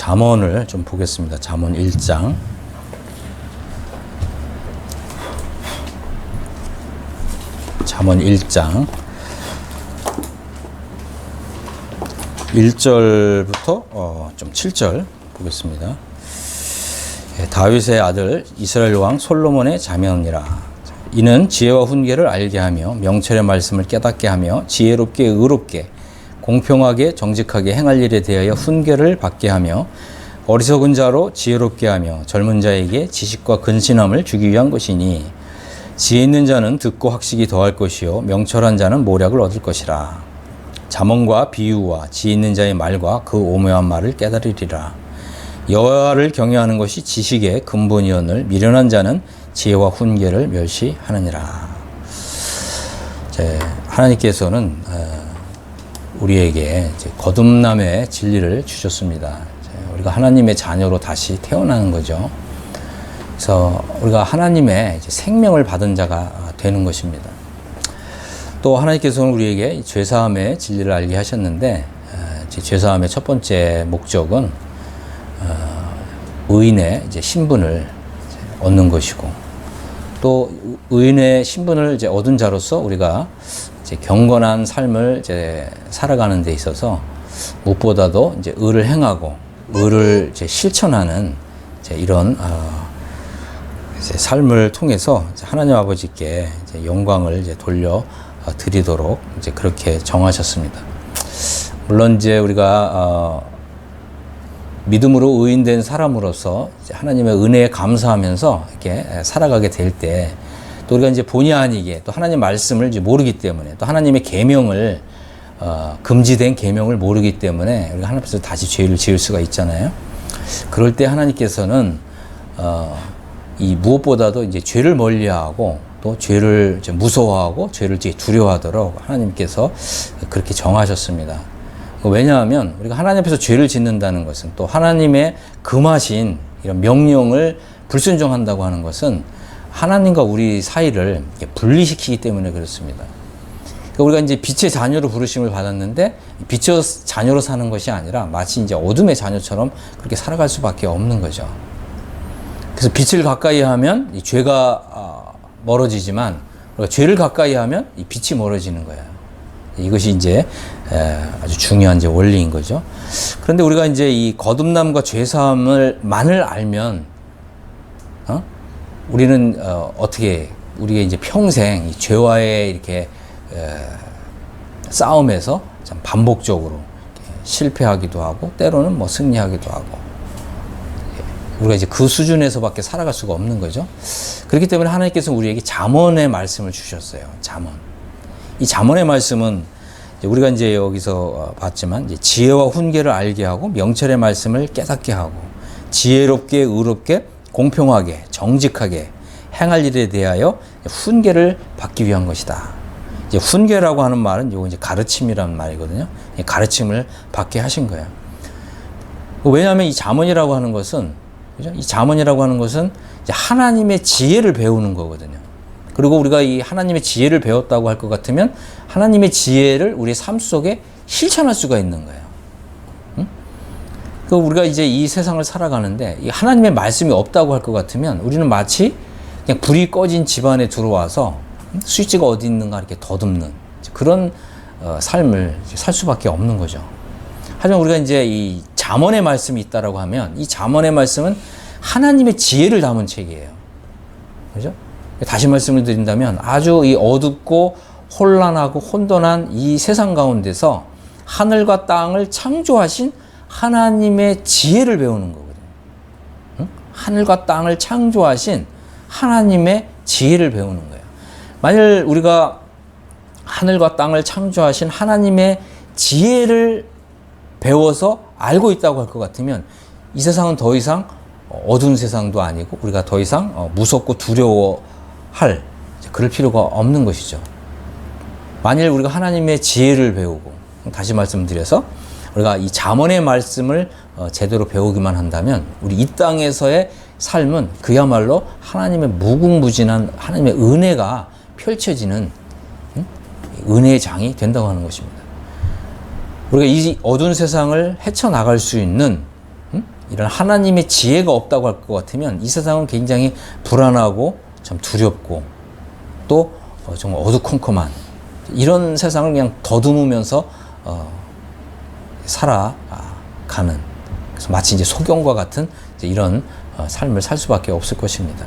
잠언을 좀 보겠습니다. 잠언 1장. 잠언 1장 1절부터 좀 7절 보겠습니다. 다윗의 아들 이스라엘 왕 솔로몬의 잠언이라. 이는 지혜와 훈계를 알게 하며 명철의 말씀을 깨닫게 하며 지혜롭게 의롭게 공평하게 정직하게 행할 일에 대하여 훈계를 받게 하며 어리석은 자로 지혜롭게 하며 젊은 자에게 지식과 근신함을 주기 위한 것이니 지혜 있는 자는 듣고 학식이 더할 것이요 명철한 자는 모략을 얻을 것이라. 잠언과 비유와 지혜 있는 자의 말과 그 오묘한 말을 깨달으리라. 여호와를 경외하는 것이 지식의 근본이오늘 미련한 자는 지혜와 훈계를 멸시하느니라. 하나님께서는 우리에게 거듭남의 진리를 주셨습니다. 우리가 하나님의 자녀로 다시 태어나는 거죠. 그래서 우리가 하나님의 생명을 받은 자가 되는 것입니다. 또 하나님께서는 우리에게 죄사함의 진리를 알게 하셨는데, 죄사함의 첫 번째 목적은 의인의 신분을 얻는 것이고, 또 의인의 신분을 얻은 자로서 우리가 경건한 삶을 살아가는 데 있어서 무엇보다도 의를 행하고 의를 실천하는 이런 삶을 통해서 하나님 아버지께 영광을 돌려 드리도록 그렇게 정하셨습니다. 물론 우리가 믿음으로 의인된 사람으로서 하나님의 은혜에 감사하면서 이렇게 살아가게 될 때, 또 우리가 본의 아니게 또 하나님 말씀을 모르기 때문에, 또 하나님의 계명을 금지된 계명을 모르기 때문에 우리가 하나님 앞에서 다시 죄를 지을 수가 있잖아요. 그럴 때 하나님께서는 이 무엇보다도 죄를 멀리하고 또 죄를 무서워하고 죄를 두려워하도록 하나님께서 그렇게 정하셨습니다. 왜냐하면 우리가 하나님 앞에서 죄를 짓는다는 것은, 또 하나님의 금하신 이런 명령을 불순종한다고 하는 것은 하나님과 우리 사이를 분리시키기 때문에 그렇습니다. 그러니까 우리가 빛의 자녀로 부르심을 받았는데 빛의 자녀로 사는 것이 아니라 마치 어둠의 자녀처럼 그렇게 살아갈 수밖에 없는 거죠. 그래서 빛을 가까이 하면 이 죄가 멀어지지만, 우리가 죄를 가까이 하면 이 빛이 멀어지는 거예요. 이것이 아주 중요한 원리인 거죠. 그런데 우리가 이 거듭남과 죄사함을만을 알면, 우리는 어떻게 우리가 평생 이 죄와의 이렇게 싸움에서 반복적으로 실패하기도 하고 때로는 승리하기도 하고, 우리가 그 수준에서밖에 살아갈 수가 없는 거죠. 그렇기 때문에 하나님께서 우리에게 잠언의 말씀을 주셨어요. 잠언. 이 잠언의 말씀은 우리가 여기서 봤지만 지혜와 훈계를 알게 하고 명철의 말씀을 깨닫게 하고 지혜롭게 의롭게 공평하게 정직하게 행할 일에 대하여 훈계를 받기 위한 것이다. 훈계라고 하는 말은 이거 가르침이라는 말이거든요. 가르침을 받게 하신 거예요. 왜냐하면 이 잠언이라고 하는 것은, 그죠? 이 잠언이라고 하는 것은 하나님의 지혜를 배우는 거거든요. 그리고 우리가 이 하나님의 지혜를 배웠다고 할 것 같으면 하나님의 지혜를 우리 삶 속에 실천할 수가 있는 거예요. 응? 우리가 이 세상을 살아가는데 이 하나님의 말씀이 없다고 할 것 같으면 우리는 마치 그냥 불이 꺼진 집안에 들어와서 스위치가 어디 있는가 이렇게 더듬는 그런 삶을 살 수밖에 없는 거죠. 하지만 우리가 이 잠언의 말씀이 있다라고 하면 이 잠언의 말씀은 하나님의 지혜를 담은 책이에요. 그죠? 다시 말씀을 드린다면 아주 이 어둡고 혼란하고 혼돈한 이 세상 가운데서 하늘과 땅을 창조하신 하나님의 지혜를 배우는 거거든요. 응? 하늘과 땅을 창조하신 하나님의 지혜를 배우는 거예요. 만일 우리가 하늘과 땅을 창조하신 하나님의 지혜를 배워서 알고 있다고 할 것 같으면 이 세상은 더 이상 어두운 세상도 아니고 우리가 더 이상 무섭고 두려워할 그럴 필요가 없는 것이죠. 만일 우리가 하나님의 지혜를 배우고, 다시 말씀드려서 우리가 이 잠언의 말씀을 제대로 배우기만 한다면 우리 이 땅에서의 삶은 그야말로 하나님의 무궁무진한 하나님의 은혜가 펼쳐지는 은혜의 장이 된다고 하는 것입니다. 우리가 이 어두운 세상을 헤쳐나갈 수 있는 이런 하나님의 지혜가 없다고 할 것 같으면 이 세상은 굉장히 불안하고 참 두렵고 또 정말 어두컴컴한 이런 세상을 그냥 더듬으면서 살아가는, 그래서 마치 이제 소경과 같은 이제 이런 삶을 살 수밖에 없을 것입니다.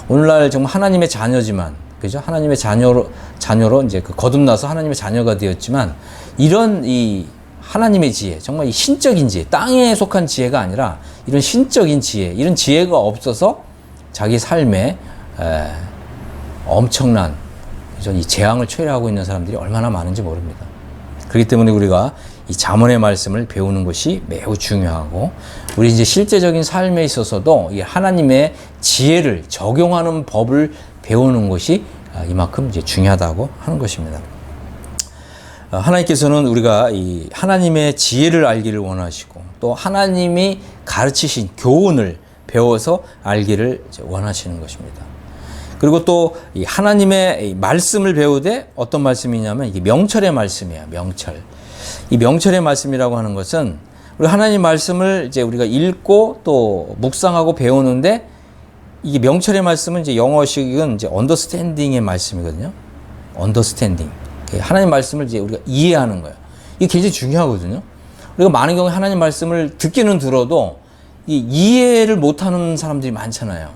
오늘날 정말 하나님의 자녀지만, 그죠? 하나님의 자녀로 이제 거듭나서 하나님의 자녀가 되었지만, 이런 이 하나님의 지혜, 정말 이 신적인 지혜, 땅에 속한 지혜가 아니라 이런 신적인 지혜, 이런 지혜가 없어서 자기 삶에 엄청난 이 재앙을 초래하고 있는 사람들이 얼마나 많은지 모릅니다. 그렇기 때문에 우리가 이 잠언의 말씀을 배우는 것이 매우 중요하고, 우리 이제 실제적인 삶에 있어서도 이 하나님의 지혜를 적용하는 법을 배우는 것이 이만큼 이제 중요하다고 하는 것입니다. 하나님께서는 우리가 이 하나님의 지혜를 알기를 원하시고, 또 하나님이 가르치신 교훈을 배워서 알기를 원하시는 것입니다. 그리고 또 이 하나님의 말씀을 배우되 어떤 말씀이냐면 이게 명철의 말씀이에요. 명철. 이 명철의 말씀이라고 하는 것은 우리 하나님 말씀을 이제 우리가 읽고 또 묵상하고 배우는데, 이게 명철의 말씀은 이제 영어식은 이제 understanding의 말씀이거든요. understanding. 하나님 말씀을 이제 우리가 이해하는 거예요. 이게 굉장히 중요하거든요. 우리가 많은 경우에 하나님 말씀을 듣기는 들어도 이 이해를 못하는 사람들이 많잖아요.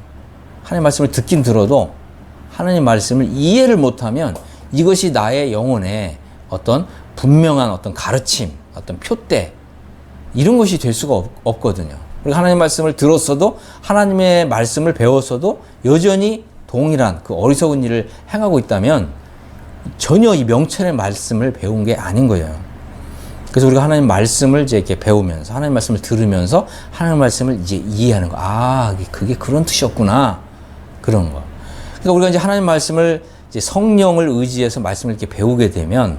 하나님 말씀을 듣긴 들어도 하나님 말씀을 이해를 못하면 이것이 나의 영혼에 어떤 분명한 어떤 가르침, 어떤 표대, 이런 것이 될 수가 없거든요. 우리가 하나님 말씀을 들었어도, 하나님의 말씀을 배웠어도 여전히 동일한 그 어리석은 일을 행하고 있다면 전혀 이 명철의 말씀을 배운 게 아닌 거예요. 그래서 우리가 하나님 말씀을 이제 이렇게 배우면서, 하나님 말씀을 들으면서 하나님 말씀을 이제 이해하는 거. 아, 그게 그런 뜻이었구나. 그런 거. 그러니까 우리가 이제 하나님 말씀을 이제 성령을 의지해서 말씀을 이렇게 배우게 되면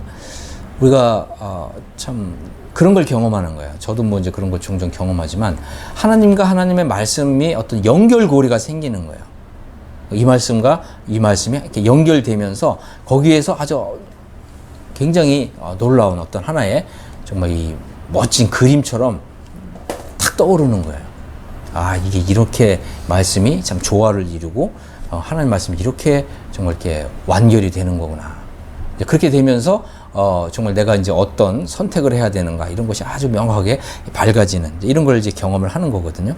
우리가 참 그런 걸 경험하는 거예요. 저도 뭐 이제 그런 걸 종종 경험하지만, 하나님과 하나님의 말씀이 어떤 연결고리가 생기는 거예요. 이 말씀과 이 말씀이 이렇게 연결되면서 거기에서 아주 굉장히 놀라운 어떤 하나의 정말 이 멋진 그림처럼 탁 떠오르는 거예요. 아, 이게 이렇게 말씀이 참 조화를 이루고 하나님 말씀이 이렇게 정말 이렇게 완결이 되는 거구나. 그렇게 되면서 정말 내가 이제 어떤 선택을 해야 되는가, 이런 것이 아주 명확하게 밝아지는 이런 걸 이제 경험을 하는 거거든요.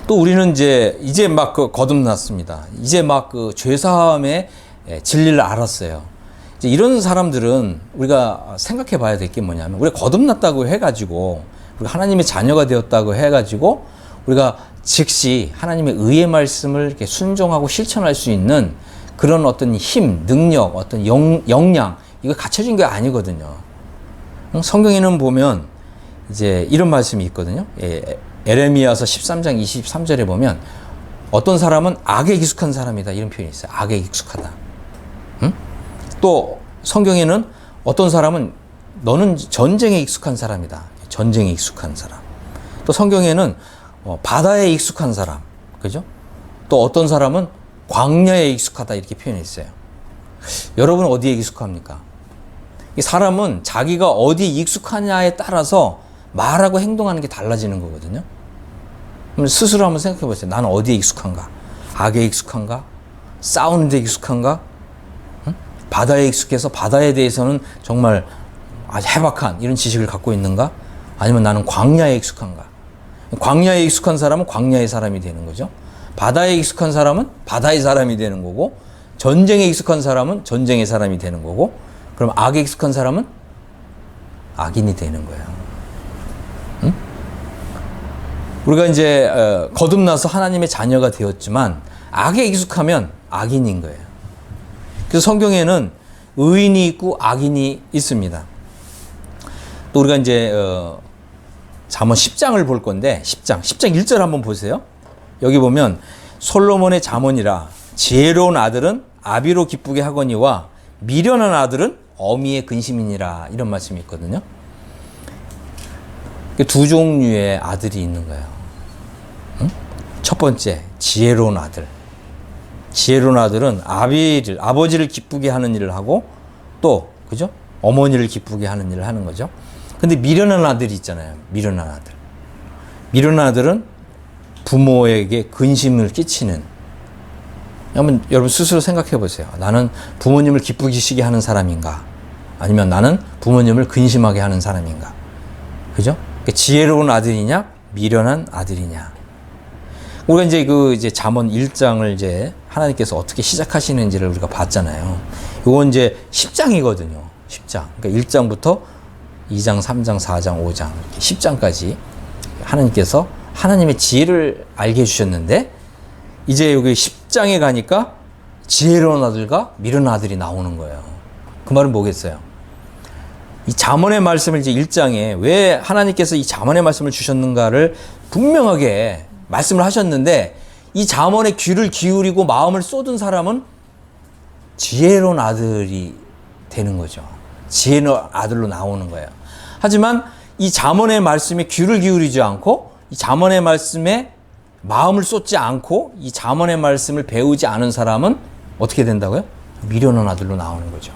또 우리는 이제 막 거듭났습니다. 이제 막 죄사함의 진리를 알았어요. 이제 이런 사람들은 우리가 생각해 봐야 될 게 뭐냐면, 우리가 거듭났다고 해가지고, 우리가 하나님의 자녀가 되었다고 해가지고, 우리가 즉시 하나님의 의의 말씀을 이렇게 순종하고 실천할 수 있는 그런 어떤 힘, 능력, 어떤 역량, 이거 갖춰진 게 아니거든요. 성경에는 보면 이제 이런 말씀이 있거든요. 에레미야서 13장 23절에 보면 어떤 사람은 악에 익숙한 사람이다, 이런 표현이 있어요. 악에 익숙하다. 응? 또 성경에는 어떤 사람은 너는 전쟁에 익숙한 사람이다. 전쟁에 익숙한 사람. 또 성경에는 바다에 익숙한 사람. 그죠? 또 어떤 사람은 광야에 익숙하다, 이렇게 표현이 있어요. 여러분은 어디에 익숙합니까? 이 사람은 자기가 어디 익숙하냐에 따라서 말하고 행동하는 게 달라지는 거거든요. 그럼 스스로 한번 생각해 보세요. 나는 어디에 익숙한가? 악에 익숙한가? 싸우는 데 익숙한가? 응? 바다에 익숙해서 바다에 대해서는 정말 아주 해박한 이런 지식을 갖고 있는가? 아니면 나는 광야에 익숙한가? 광야에 익숙한 사람은 광야의 사람이 되는 거죠. 바다에 익숙한 사람은 바다의 사람이 되는 거고, 전쟁에 익숙한 사람은 전쟁의 사람이 되는 거고, 그럼 악에 익숙한 사람은 악인이 되는 거예요. 응? 우리가 이제 거듭나서 하나님의 자녀가 되었지만 악에 익숙하면 악인인 거예요. 그래서 성경에는 의인이 있고 악인이 있습니다. 또 우리가 이제 잠언 10장을 볼 건데 10장 1절 한번 보세요. 여기 보면 솔로몬의 잠언이라 지혜로운 아들은 아비로 기쁘게 하거니와 미련한 아들은 어미의 근심이니라, 이런 말씀이 있거든요. 두 종류의 아들이 있는 거예요. 응? 첫 번째, 지혜로운 아들. 지혜로운 아들은 아버지를 기쁘게 하는 일을 하고, 또 그죠? 어머니를 기쁘게 하는 일을 하는 거죠. 근데 미련한 아들이 있잖아요. 미련한 아들. 미련한 아들은 부모에게 근심을 끼치는. 한번 여러분 스스로 생각해 보세요. 나는 부모님을 기쁘시게 하는 사람인가? 아니면 나는 부모님을 근심하게 하는 사람인가? 그죠? 지혜로운 아들이냐? 미련한 아들이냐? 우리가 이제 잠언 1장을 이제 하나님께서 어떻게 시작하시는지를 우리가 봤잖아요. 이건 이제 10장이거든요. 10장. 그러니까 1장부터 2장, 3장, 4장, 5장, 이렇게 10장까지 하나님께서 하나님의 지혜를 알게 해주셨는데, 이제 여기 10장에 가니까 지혜로운 아들과 미련한 아들이 나오는 거예요. 그 말은 뭐겠어요? 이 잠언의 말씀을 이제 1장에 왜 하나님께서 이 잠언의 말씀을 주셨는가를 분명하게 말씀을 하셨는데, 이 잠언에 귀를 기울이고 마음을 쏟은 사람은 지혜로운 아들이 되는 거죠. 지혜로운 아들로 나오는 거예요. 하지만 이 잠언의 말씀에 귀를 기울이지 않고, 이 잠언의 말씀에 마음을 쏟지 않고, 이 잠언의 말씀을 배우지 않은 사람은 어떻게 된다고요? 미련한 아들로 나오는 거죠.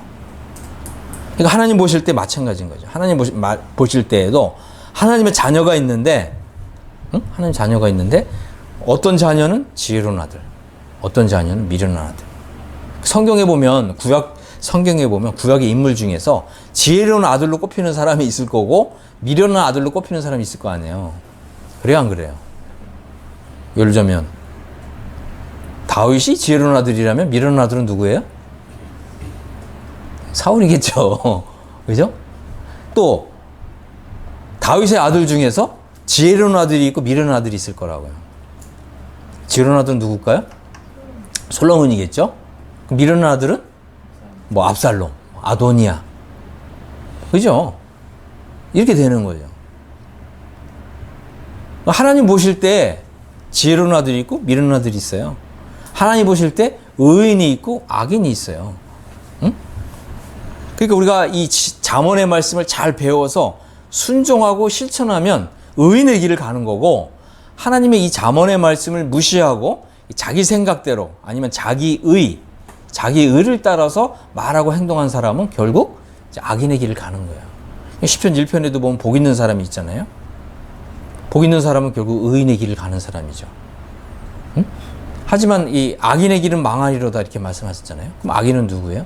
그러니까 하나님 보실 때 마찬가지인 거죠. 하나님 보실 때에도 하나님의 자녀가 있는데, 하나님 자녀가 있는데, 어떤 자녀는 지혜로운 아들, 어떤 자녀는 미련한 아들. 성경에 보면 구약의 인물 중에서 지혜로운 아들로 꼽히는 사람이 있을 거고 미련한 아들로 꼽히는 사람이 있을 거 아니에요. 그래요, 안 그래요? 예를 들자면 다윗이 지혜로운 아들이라면 미련한 아들은 누구예요? 사울이겠죠. 그죠? 또 다윗의 아들 중에서 지혜로운 아들이 있고 미련한 아들이 있을 거라고요. 지혜로운 아들은 누굴까요? 솔로몬이겠죠? 미련한 아들은 뭐 압살롬, 아도니아. 그죠? 이렇게 되는 거죠. 하나님 보실 때 지혜로운 아들이 있고 미련한 아들이 있어요. 하나님 보실 때 의인이 있고 악인이 있어요. 응? 그러니까 우리가 이 잠언의 말씀을 잘 배워서 순종하고 실천하면 의인의 길을 가는 거고, 하나님의 이 잠언의 말씀을 무시하고 자기 생각대로 아니면 자기의, 자기 의를 따라서 말하고 행동한 사람은 결국 악인의 길을 가는 거예요. 시편 1편에도 보면 복 있는 사람이 있잖아요. 복 있는 사람은 결국 의인의 길을 가는 사람이죠. 응? 하지만 이 악인의 길은 망하리로다 이렇게 말씀하셨잖아요. 그럼 악인은 누구예요?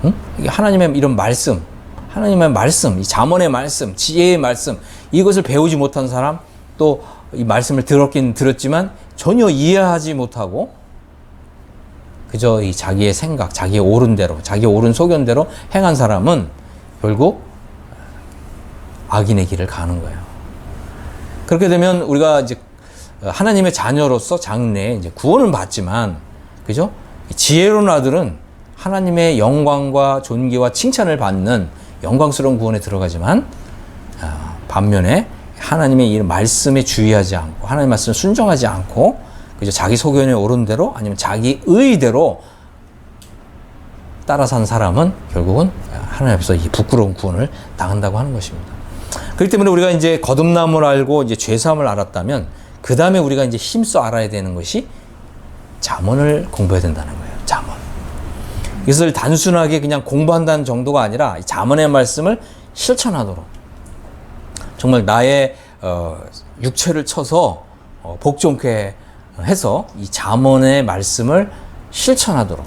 응? 이게 하나님의 이런 말씀, 하나님의 말씀, 이 잠언의 말씀, 지혜의 말씀, 이것을 배우지 못한 사람, 또 이 말씀을 들었긴 들었지만 전혀 이해하지 못하고 그저 이 자기의 생각, 자기의 옳은 대로, 자기의 옳은 소견대로 행한 사람은 결국 악인의 길을 가는 거예요. 그렇게 되면 우리가 이제 하나님의 자녀로서 장래에 이제 구원은 받지만, 그죠? 지혜로운 아들은 하나님의 영광과 존귀와 칭찬을 받는 영광스러운 구원에 들어가지만, 반면에 하나님의 이 말씀에 주의하지 않고 하나님의 말씀을 순종하지 않고 그죠? 자기 소견에 옳은 대로 아니면 자기 의대로 따라 산 사람은 결국은 하나님 앞에서 이 부끄러운 구원을 당한다고 하는 것입니다. 그렇기 때문에 우리가 이제 거듭남을 알고 이제 죄사함을 알았다면 그 다음에 우리가 이제 힘써 알아야 되는 것이 잠언을 공부해야 된다는 거예요. 잠언. 이것을 단순하게 그냥 공부한다는 정도가 아니라 잠언의 말씀을 실천하도록, 정말 나의 육체를 쳐서 복종케 해서 이 잠언의 말씀을 실천하도록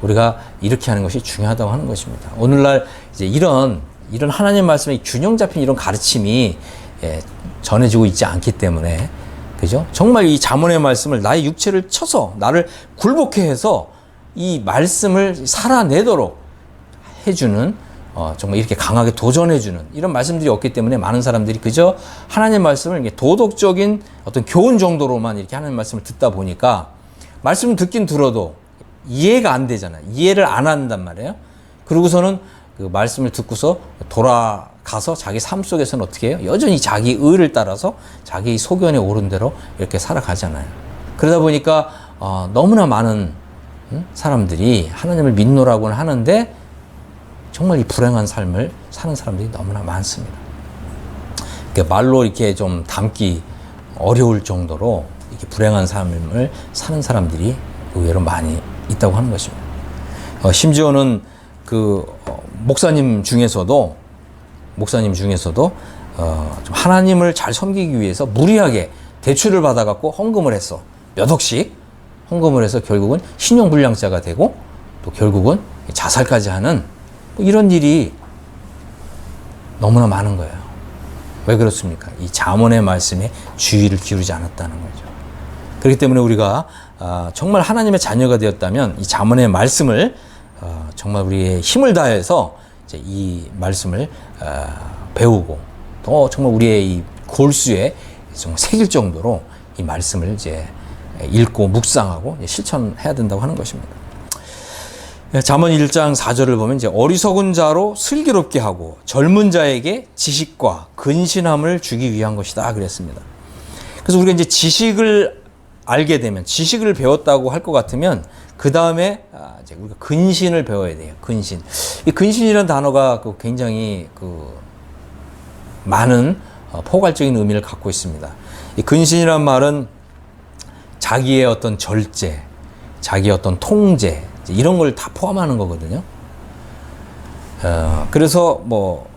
우리가 이렇게 하는 것이 중요하다고 하는 것입니다. 오늘날 이제 이런 하나님 말씀의 균형 잡힌 이런 가르침이 전해지고 있지 않기 때문에, 그죠? 정말 이 잠언의 말씀을 나의 육체를 쳐서 나를 굴복해 해서 이 말씀을 살아내도록 해주는, 정말 이렇게 강하게 도전해주는 이런 말씀들이 없기 때문에 많은 사람들이 그저 하나님의 말씀을 도덕적인 어떤 교훈 정도로만 이렇게 하나님의 말씀을 듣다 보니까 말씀을 듣긴 들어도 이해가 안 되잖아요. 이해를 안 한단 말이에요. 그러고서는 그 말씀을 듣고서 돌아가서 자기 삶 속에서는 어떻게 해요? 여전히 자기 의를 따라서 자기 소견에 옳은 대로 이렇게 살아가잖아요. 그러다 보니까 너무나 많은 사람들이 하나님을 믿노라고는 하는데 정말 이 불행한 삶을 사는 사람들이 너무나 많습니다. 말로 이렇게 좀 담기 어려울 정도로 이렇게 불행한 삶을 사는 사람들이 의외로 많이 있다고 하는 것입니다. 심지어는 그 목사님 중에서도 좀 하나님을 잘 섬기기 위해서 무리하게 대출을 받아갖고 헌금을 했어. 몇 억씩 헌금을 해서 결국은 신용불량자가 되고 또 결국은 자살까지 하는 뭐 이런 일이 너무나 많은 거예요. 왜 그렇습니까? 이 잠언의 말씀에 주의를 기울이지 않았다는 거죠. 그렇기 때문에 우리가 정말 하나님의 자녀가 되었다면 이 잠언의 말씀을 정말 우리의 힘을 다해서 이제 이 말씀을 배우고 또 정말 우리의 이 골수에 정말 새길 정도로 이 말씀을 이제 읽고 묵상하고 실천해야 된다고 하는 것입니다. 잠언 1장 4절을 보면 이제 어리석은 자로 슬기롭게 하고 젊은 자에게 지식과 근신함을 주기 위한 것이다 그랬습니다. 그래서 우리가 이제 지식을 알게 되면 지식을 배웠다고 할 것 같으면 그 다음에 이제 우리가 근신을 배워야 돼요. 근신. 이 근신이라는 단어가 굉장히 많은 포괄적인 의미를 갖고 있습니다. 이 근신이란 말은 자기의 어떤 절제, 자기의 어떤 통제 이런 걸 다 포함하는 거거든요. 그래서 뭐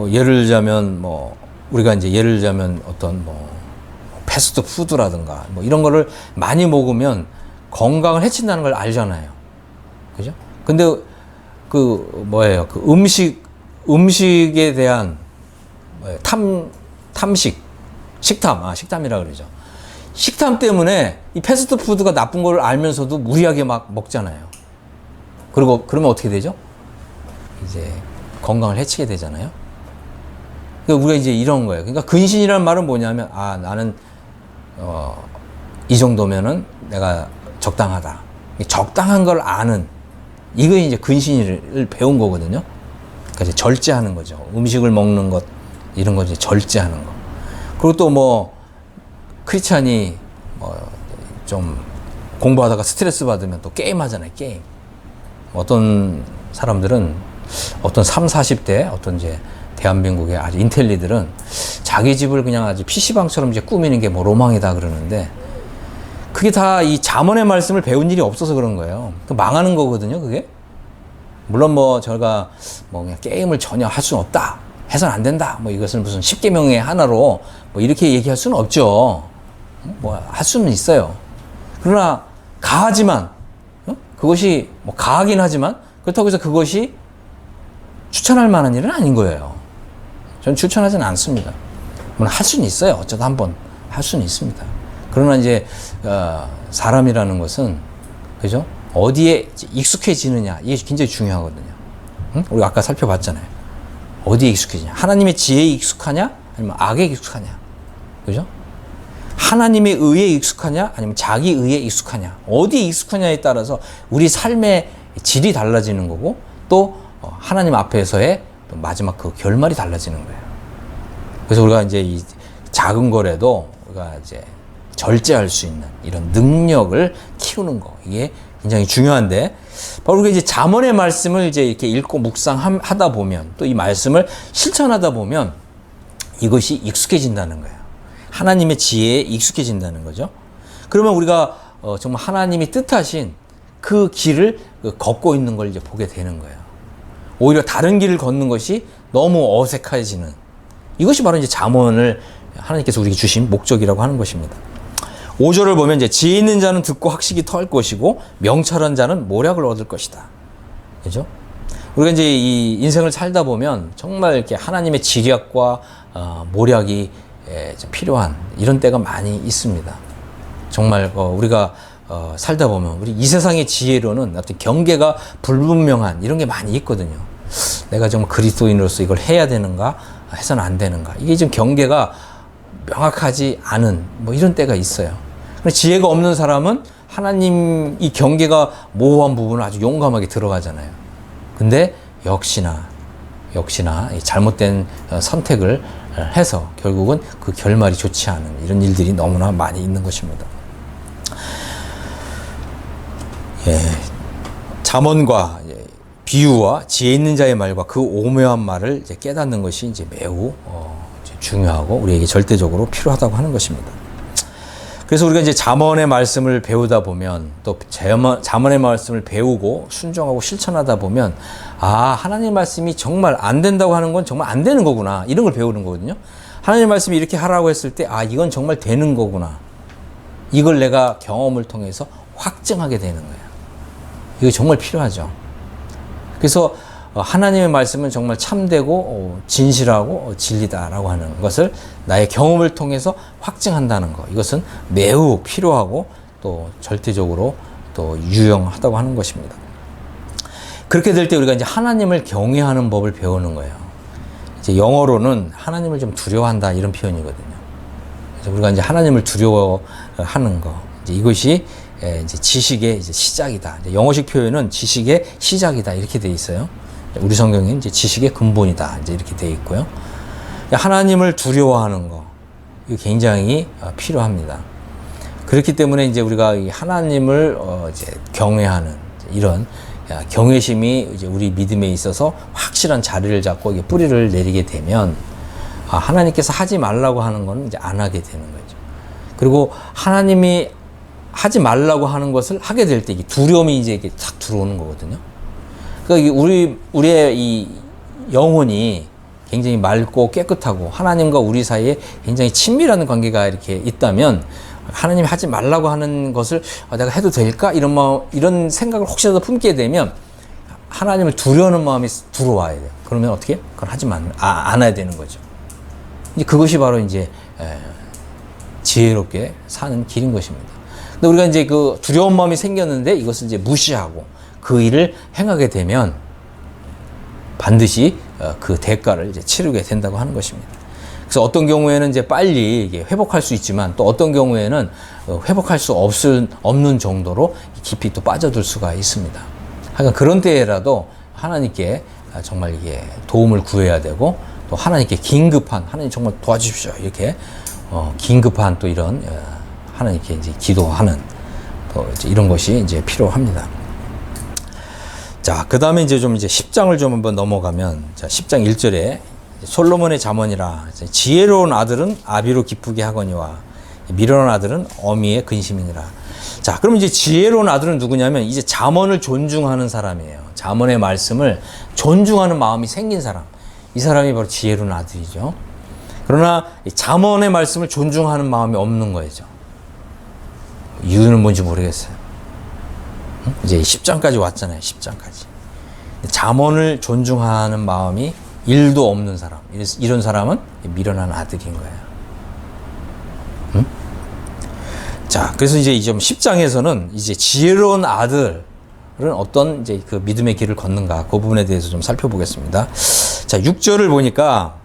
예를 들자면 우리가 이제 예를 들자면 어떤 패스트 푸드라든가 이런 거를 많이 먹으면 건강을 해친다는 걸 알잖아요. 그죠? 근데 음식에 대한 식탐이라 그러죠. 식탐 때문에 이 패스트푸드가 나쁜 걸 알면서도 무리하게 막 먹잖아요. 그러면 어떻게 되죠? 이제 건강을 해치게 되잖아요. 그러니까 우리가 이제 이런 거예요. 그러니까 근신이라는 말은 뭐냐면, 나는, 이 정도면은 내가 적당하다. 적당한 걸 아는, 이거 이제 근신을 배운 거거든요. 그러니까 이제 절제하는 거죠. 음식을 먹는 것, 이런 거 이제 절제하는 거. 그리고 또 크리스찬이 좀 공부하다가 스트레스 받으면 또 게임 하잖아요. 게임. 어떤 사람들은 어떤 30, 40대 어떤 이제 대한민국의 아주 인텔리들은 자기 집을 그냥 아주 PC방처럼 이제 꾸미는 게 로망이다 그러는데 그게 다 이 잠언의 말씀을 배운 일이 없어서 그런 거예요. 망하는 거거든요, 그게. 물론 제가 그냥 게임을 전혀 할 수는 없다. 해서는 안 된다. 이것을 무슨 10계명의 하나로 이렇게 얘기할 수는 없죠. 할 수는 있어요. 그러나 가하지만 그것이 가하긴 하지만 그렇다고 해서 그것이 추천할 만한 일은 아닌 거예요. 저는 추천하지는 않습니다. 물론 할 수는 있어요. 어쩌다 한번 할 수는 있습니다. 그러나 이제 사람이라는 것은 그죠? 어디에 익숙해지느냐 이게 굉장히 중요하거든요. 우리 아까 살펴봤잖아요. 어디에 익숙해지냐? 하나님의 지혜에 익숙하냐? 아니면 악에 익숙하냐? 그죠? 하나님의 의에 익숙하냐? 아니면 자기 의에 익숙하냐? 어디에 익숙하냐에 따라서 우리 삶의 질이 달라지는 거고 또 하나님 앞에서의 또 마지막 그 결말이 달라지는 거예요. 그래서 우리가 이제 이 작은 거라도 우리가 이제 절제할 수 있는 이런 능력을 키우는 거 이게 굉장히 중요한데 바로 우리가 이제 잠언의 말씀을 이제 이렇게 읽고 묵상하다 보면 또 이 말씀을 실천하다 보면 이것이 익숙해진다는 거예요. 하나님의 지혜에 익숙해진다는 거죠. 그러면 우리가 정말 하나님이 뜻하신 그 길을 걷고 있는 걸 이제 보게 되는 거예요. 오히려 다른 길을 걷는 것이 너무 어색해지는 이것이 바로 이제 잠언을 하나님께서 우리에게 주신 목적이라고 하는 것입니다. 5절을 보면 이제 지혜 있는 자는 듣고 학식이 터할 것이고 명철한 자는 모략을 얻을 것이다. 그죠? 우리가 이제 이 인생을 살다 보면 정말 이렇게 하나님의 지략과 모략이 필요한 이런 때가 많이 있습니다. 정말 우리가 살다 보면 우리 이 세상의 지혜로는 어떤 경계가 불분명한 이런 게 많이 있거든요. 내가 정말 그리스도인으로서 이걸 해야 되는가 해서는 안 되는가 이게 지금 경계가 명확하지 않은 이런 때가 있어요. 지혜가 없는 사람은 하나님 이 경계가 모호한 부분을 아주 용감하게 들어가잖아요. 근데 역시나 잘못된 선택을 해서 결국은 그 결말이 좋지 않은 이런 일들이 너무나 많이 있는 것입니다. 잠언과 비유와 지혜 있는 자의 말과 그 오묘한 말을 이제 깨닫는 것이 이제 매우 중요하고 우리에게 절대적으로 필요하다고 하는 것입니다. 그래서 우리가 이제 잠언의 말씀을 배우다 보면 또 잠언의 말씀을 배우고 순종하고 실천하다 보면 아, 하나님의 말씀이 정말 안 된다고 하는 건 정말 안 되는 거구나. 이런 걸 배우는 거거든요. 하나님의 말씀이 이렇게 하라고 했을 때 아, 이건 정말 되는 거구나. 이걸 내가 경험을 통해서 확증하게 되는 거예요. 이거 정말 필요하죠. 그래서 하나님의 말씀은 정말 참되고 진실하고 진리다라고 하는 것을 나의 경험을 통해서 확증한다는 것. 이것은 매우 필요하고 또 절대적으로 또 유용하다고 하는 것입니다. 그렇게 될 때 우리가 이제 하나님을 경외하는 법을 배우는 거예요. 이제 영어로는 하나님을 좀 두려워한다 이런 표현이거든요. 그래서 우리가 이제 하나님을 두려워하는 거. 이제 이것이 이제 지식의 이제 시작이다. 이제 영어식 표현은 지식의 시작이다 이렇게 돼 있어요. 우리 성경에 이제 지식의 근본이다. 이제 이렇게 돼 있고요. 하나님을 두려워하는 거, 이거 굉장히 필요합니다. 그렇기 때문에 이제 우리가 하나님을 이제 경외하는 이런 경외심이 이제 우리 믿음에 있어서 확실한 자리를 잡고 이게 뿌리를 내리게 되면 하나님께서 하지 말라고 하는 건 이제 안 하게 되는 거죠. 그리고 하나님이 하지 말라고 하는 것을 하게 될 때 두려움이 이제 이렇게 탁 들어오는 거거든요. 그러니까 우리의 이 영혼이 굉장히 맑고 깨끗하고 하나님과 우리 사이에 굉장히 친밀한 관계가 이렇게 있다면 하나님이 하지 말라고 하는 것을 내가 해도 될까? 이런 생각을 혹시라도 품게 되면 하나님을 두려워하는 마음이 들어와야 돼요. 그러면 어떻게? 그건 안 해야 되는 거죠. 이제 그것이 바로 이제 지혜롭게 사는 길인 것입니다. 근데 우리가 이제 그 두려운 마음이 생겼는데 이것을 이제 무시하고 그 일을 행하게 되면 반드시 그 대가를 이제 치르게 된다고 하는 것입니다. 그래서 어떤 경우에는 이제 빨리 이게 회복할 수 있지만 또 어떤 경우에는 회복할 수 없는 정도로 깊이 또 빠져들 수가 있습니다. 하여간 그런 때라도 하나님께 정말 이게 도움을 구해야 되고 또 하나님께 긴급한 하나님 정말 도와주십시오 이렇게 긴급한 또 이런 하나님께 이제 기도하는 또 이제 이런 것이 이제 필요합니다. 자, 그 다음에 이제 10장을 좀 한번 넘어가면, 자, 10장 1절에 솔로몬의 잠언이라, 지혜로운 아들은 아비로 기쁘게 하거니와 미련한 아들은 어미의 근심이니라. 자, 그럼 이제 지혜로운 아들은 누구냐면 이제 잠언을 존중하는 사람이에요. 잠언의 말씀을 존중하는 마음이 생긴 사람. 이 사람이 바로 지혜로운 아들이죠. 그러나 잠언의 말씀을 존중하는 마음이 없는 거죠. 이유는 뭔지 모르겠어요. 이제 10장까지 왔잖아요. 10장까지. 잠언을 존중하는 마음이 1도 없는 사람. 이런 사람은 미련한 아들인 거예요. 응? 자, 그래서 이제 10장에서는 이제 지혜로운 아들은 어떤 이제 그 믿음의 길을 걷는가, 그 부분에 대해서 좀 살펴보겠습니다. 자, 6절을 보니까,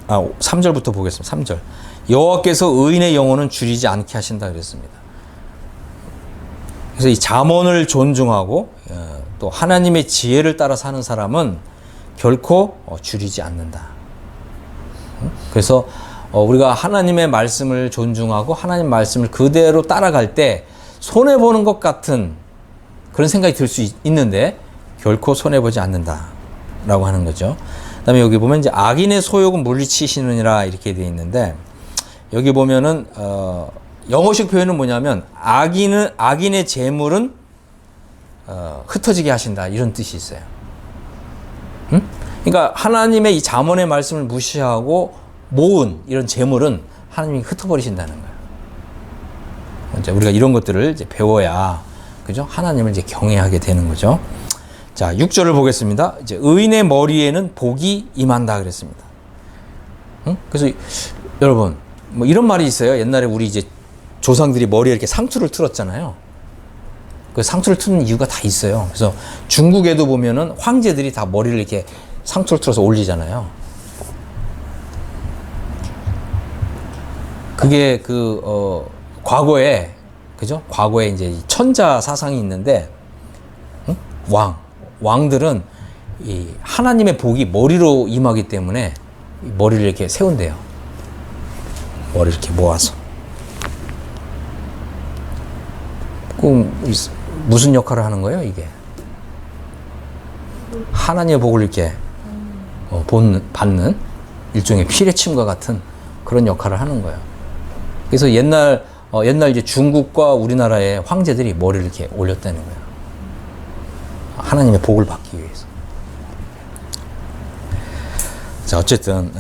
3절부터 보겠습니다. 3절. 여호와께서 의인의 영혼은 줄이지 않게 하신다 그랬습니다. 그래서 이 잠언을 존중하고 또 하나님의 지혜를 따라 사는 사람은 결코 줄이지 않는다. 그래서 우리가 하나님의 말씀을 존중하고 하나님 말씀을 그대로 따라갈 때 손해보는 것 같은 그런 생각이 들 수 있는데 결코 손해보지 않는다라고 하는 거죠. 그 다음에 여기 보면 이제 악인의 소욕은 물리치시느니라 이렇게 되어 있는데 여기 보면은 영어식 표현은 뭐냐면 악인의 재물은 흩어지게 하신다 이런 뜻이 있어요. 응? 그러니까 하나님의 이 잠언의 말씀을 무시하고 모은 이런 재물은 하나님이 흩어버리신다는 거예요. 이제 우리가 이런 것들을 이제 배워야 그죠? 하나님을 이제 경외하게 되는 거죠. 자, 6절을 보겠습니다. 이제 의인의 머리에는 복이 임한다 그랬습니다. 응? 그래서 여러분 뭐 이런 말이 있어요. 옛날에 우리 이제 조상들이 머리에 이렇게 상투를 틀었잖아요. 그 상투를 트는 이유가 다 있어요. 그래서 중국에도 보면은 황제들이 다 머리를 이렇게 상투를 틀어서 올리잖아요. 그게 과거에 그죠? 과거에 이제 천자 사상이 있는데 응? 왕들은 이 하나님의 복이 머리로 임하기 때문에 머리를 이렇게 세운대요. 머리를 이렇게 모아서. 무슨 역할을 하는 거예요, 이게? 하나님의 복을 이렇게 받는 일종의 피레침과 같은 그런 역할을 하는 거예요. 그래서 옛날 이제 중국과 우리나라의 황제들이 머리를 이렇게 올렸다는 거예요. 하나님의 복을 받기 위해서. 자, 어쨌든,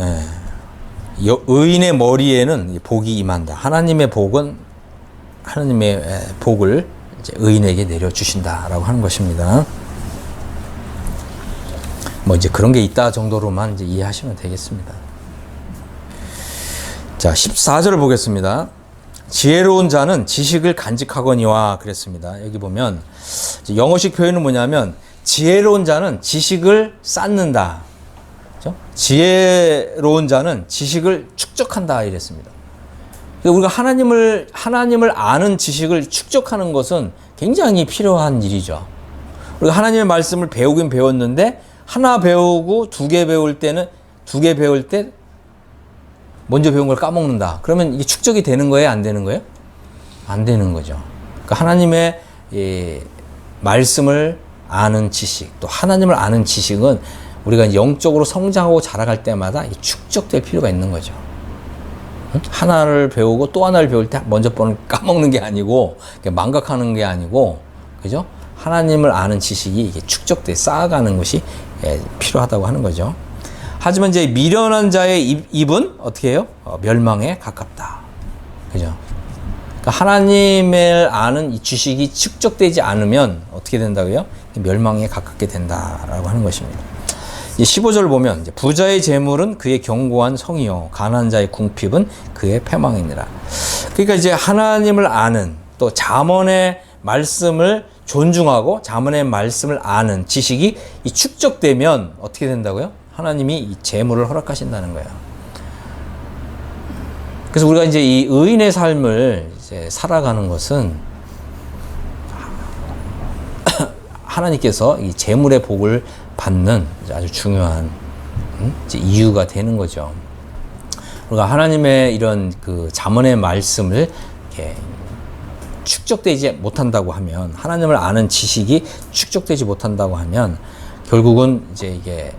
의인의 머리에는 복이 임한다. 하나님의 복을 이제 의인에게 내려주신다라고 하는 것입니다. 뭐 이제 그런 게 있다 정도로만 이제 이해하시면 되겠습니다. 자, 14절을 보겠습니다. 지혜로운 자는 지식을 간직하거니와 그랬습니다. 여기 보면 영어식 표현은 뭐냐면 지혜로운 자는 지식을 쌓는다. 그렇죠? 지혜로운 자는 지식을 축적한다 이랬습니다. 우리가 하나님을 아는 지식을 축적하는 것은 굉장히 필요한 일이죠. 우리가 하나님의 말씀을 배우긴 배웠는데 하나 배우고 두 개 배울 때 먼저 배운 걸 까먹는다. 그러면 이게 축적이 되는 거예요? 안 되는 거예요? 안 되는 거죠. 그러니까 하나님의 말씀을 아는 지식, 또 하나님을 아는 지식은 우리가 영적으로 성장하고 자라갈 때마다 축적될 필요가 있는 거죠. 하나를 배우고 또 하나를 배울 때 먼저 번을 까먹는 게 아니고 망각하는 게 아니고, 그죠? 하나님을 아는 지식이 이게 축적돼 쌓아가는 것이 필요하다고 하는 거죠. 하지만 이제 미련한 자의 입은 어떻게 해요? 멸망에 가깝다. 그죠? 그러니까 하나님을 아는 이 지식이 축적되지 않으면 어떻게 된다고요? 멸망에 가깝게 된다라고 하는 것입니다. 15절 보면 이제 부자의 재물은 그의 견고한 성이요 가난한 자의 궁핍은 그의 패망이니라. 그러니까 이제 하나님을 아는, 또 잠언의 말씀을 존중하고 잠언의 말씀을 아는 지식이 이 축적되면 어떻게 된다고요? 하나님이 이 재물을 허락하신다는 거예요. 그래서 우리가 이제 이 의인의 삶을 이제 살아가는 것은 하나님께서 이 재물의 복을 받는 아주 중요한 이제 이유가 되는 거죠. 우리가 하나님의 이런 그 잠언의 말씀을 이렇게 축적되지 못한다고 하면, 하나님을 아는 지식이 축적되지 못한다고 하면 결국은 이제 이게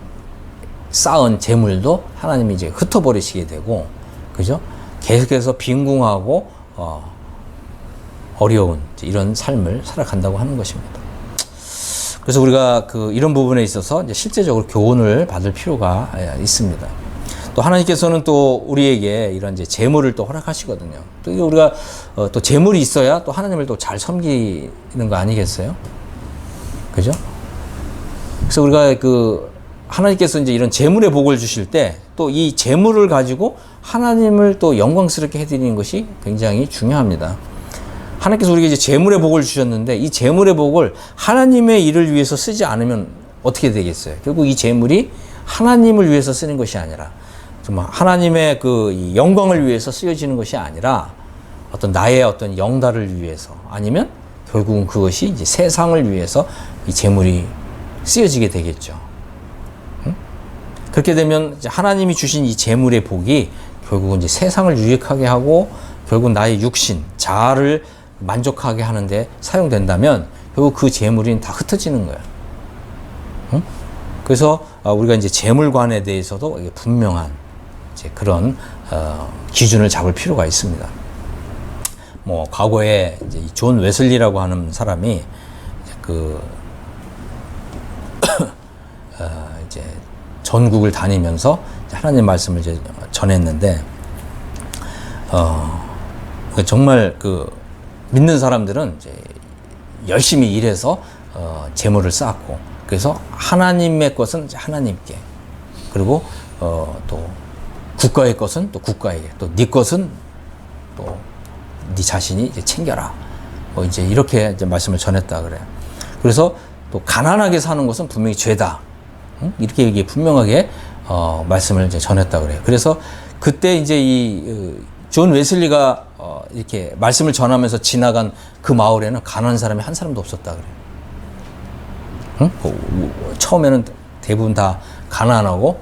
쌓은 재물도 하나님이 이제 흩어버리시게 되고, 그죠? 계속해서 빈궁하고 어려운 이런 삶을 살아간다고 하는 것입니다. 그래서 우리가 이런 부분에 있어서 이제 실제적으로 교훈을 받을 필요가 있습니다. 또 하나님께서는 또 우리에게 이런 이제 재물을 또 허락하시거든요. 또 우리가 또 재물이 있어야 또 하나님을 또 잘 섬기는 거 아니겠어요? 그죠? 그래서 우리가 하나님께서 이제 이런 재물의 복을 주실 때 또 이 재물을 가지고 하나님을 또 영광스럽게 해드리는 것이 굉장히 중요합니다. 하나님께서 우리에게 이제 재물의 복을 주셨는데 이 재물의 복을 하나님의 일을 위해서 쓰지 않으면 어떻게 되겠어요? 결국 이 재물이 하나님을 위해서 쓰는 것이 아니라 정말 하나님의 이 영광을 위해서 쓰여지는 것이 아니라 나의 어떤 영달을 위해서, 아니면 결국은 그것이 이제 세상을 위해서 이 재물이 쓰여지게 되겠죠. 그렇게 되면 이제 하나님이 주신 이 재물의 복이 결국은 이제 세상을 유익하게 하고 결국 나의 육신, 자아를 만족하게 하는데 사용된다면 결국 그 재물이 다 흩어지는 거예요. 그래서 우리가 이제 재물관에 대해서도 분명한 이제 그런 기준을 잡을 필요가 있습니다. 뭐 과거에 이제 존 웨슬리라고 하는 사람이 이제 전국을 다니면서 하나님 말씀을 이제 전했는데 정말 믿는 사람들은 이제 열심히 일해서 재물을 쌓고, 그래서 하나님의 것은 이제 하나님께, 그리고 또 국가의 것은 또 국가에게, 또 네 것은 또 네 자신이 이제 챙겨라. 이제 이렇게 이제 말씀을 전했다 그래요. 그래서 또 가난하게 사는 것은 분명히 죄다. 이렇게 분명하게 말씀을 이제 전했다 그래요. 그래서 그때 이제 존 웨슬리가 이렇게 말씀을 전하면서 지나간 그 마을에는 가난한 사람이 한 사람도 없었다 그래요. 처음에는 대부분 다 가난하고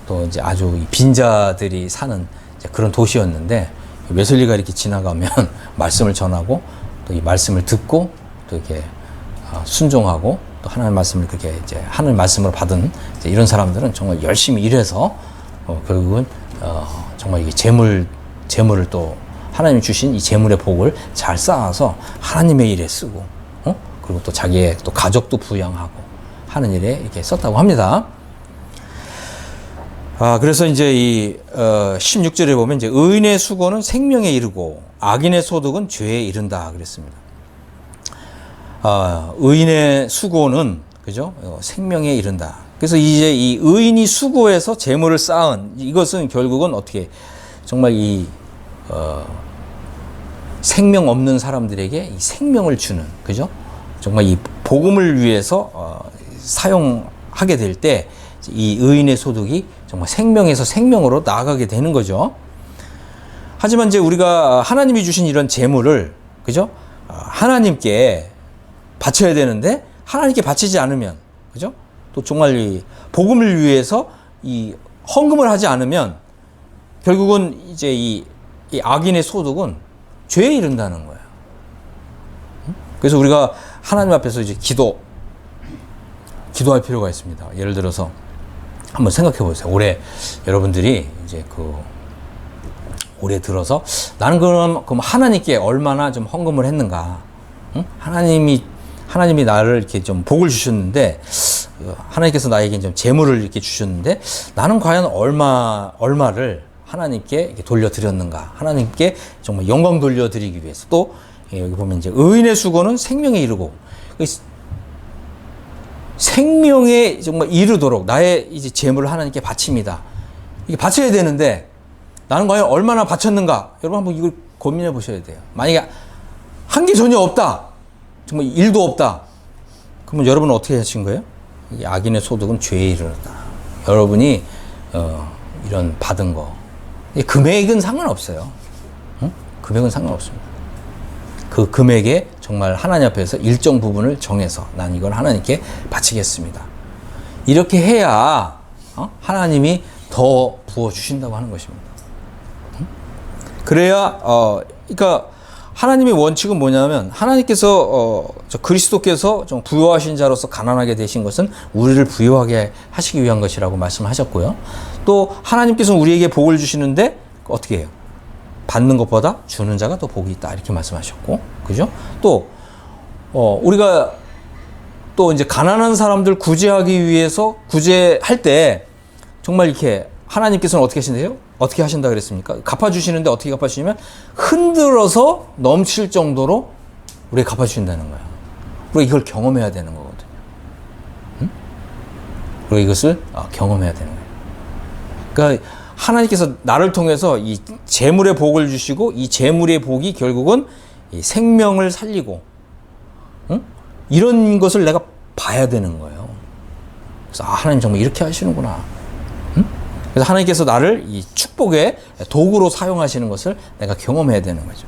또 이제 아주 빈자들이 사는 이제 그런 도시였는데, 웨슬리가 이렇게 지나가면 말씀을 전하고 또 이 말씀을 듣고 또 이렇게 순종하고 또 하나님의 말씀을 그렇게 이제 하나님의 말씀으로 받은 이제 이런 사람들은 정말 열심히 일해서 결국은 정말 이게 재물을 또 하나님이 주신 이 재물의 복을 잘 쌓아서 하나님의 일에 쓰고, 그리고 또 자기의 또 가족도 부양하고 하는 일에 이렇게 썼다고 합니다. 그래서 이제 이 16절에 보면 이제 의인의 수고는 생명에 이르고 악인의 소득은 죄에 이른다 그랬습니다. 의인의 수고는 그죠? 생명에 이른다. 그래서 이제 이 의인이 수고해서 재물을 쌓은 이것은 결국은 어떻게 정말 이 생명 없는 사람들에게 이 생명을 주는 그죠? 정말 이 복음을 위해서 사용하게 될 때 이 의인의 소득이 정말 생명에서 생명으로 나아가게 되는 거죠. 하지만 이제 우리가 하나님이 주신 이런 재물을 그죠? 하나님께 바쳐야 되는데 하나님께 바치지 않으면 그죠? 또 정말 이 복음을 위해서 이 헌금을 하지 않으면 결국은 이제 이 악인의 소득은 죄에 이른다는 거예요. 그래서 우리가 하나님 앞에서 이제 기도할 필요가 있습니다. 예를 들어서 한번 생각해 보세요. 올해 여러분들이 이제 올해 들어서 나는 그럼 하나님께 얼마나 좀 헌금을 했는가? 응? 하나님이 나를 이렇게 좀 복을 주셨는데 하나님께서 나에게 좀 재물을 이렇게 주셨는데 나는 과연 얼마를 하나님께 이렇게 돌려드렸는가? 하나님께 정말 영광 돌려드리기 위해서 또 여기 보면 이제 의인의 수고는 생명에 이르고 생명에 정말 이르도록 나의 이제 재물을 하나님께 바칩니다. 이게 바쳐야 되는데 나는 과연 얼마나 바쳤는가? 여러분 한번 이걸 고민해 보셔야 돼요. 만약에 한 게 전혀 없다. 정말 일도 없다. 그러면 여러분은 어떻게 하신 거예요? 이 악인의 소득은 죄에 이르렀다. 여러분이 이런 받은 거 금액은 상관없어요. 응? 금액은 상관없습니다. 그 금액에 정말 하나님 앞에서 일정 부분을 정해서 난 이걸 하나님께 바치겠습니다. 이렇게 해야 하나님이 더 부어주신다고 하는 것입니다. 그래야 그러니까 하나님의 원칙은 뭐냐면 하나님께서 그리스도께서 좀 부유하신 자로서 가난하게 되신 것은 우리를 부유하게 하시기 위한 것이라고 말씀하셨고요. 또 하나님께서는 우리에게 복을 주시는데 어떻게 해요? 받는 것보다 주는 자가 더 복이 있다 이렇게 말씀하셨고, 그죠? 또 우리가 또 이제 가난한 사람들 구제하기 위해서 구제할 때 정말 이렇게 하나님께서는 어떻게 하신대요? 어떻게 하신다 그랬습니까? 갚아주시는데 어떻게 갚아주시냐면 흔들어서 넘칠 정도로 우리가 갚아주신다는 거예요. 우리가 이걸 경험해야 되는 거거든요. 응? 우리가 이것을 경험해야 되는 거예요. 그러니까 하나님께서 나를 통해서 이 재물의 복을 주시고 이 재물의 복이 결국은 이 생명을 살리고 응? 이런 것을 내가 봐야 되는 거예요. 그래서 하나님 정말 이렇게 하시는구나. 응? 그래서 하나님께서 나를 이 축복의 도구로 사용하시는 것을 내가 경험해야 되는 거죠.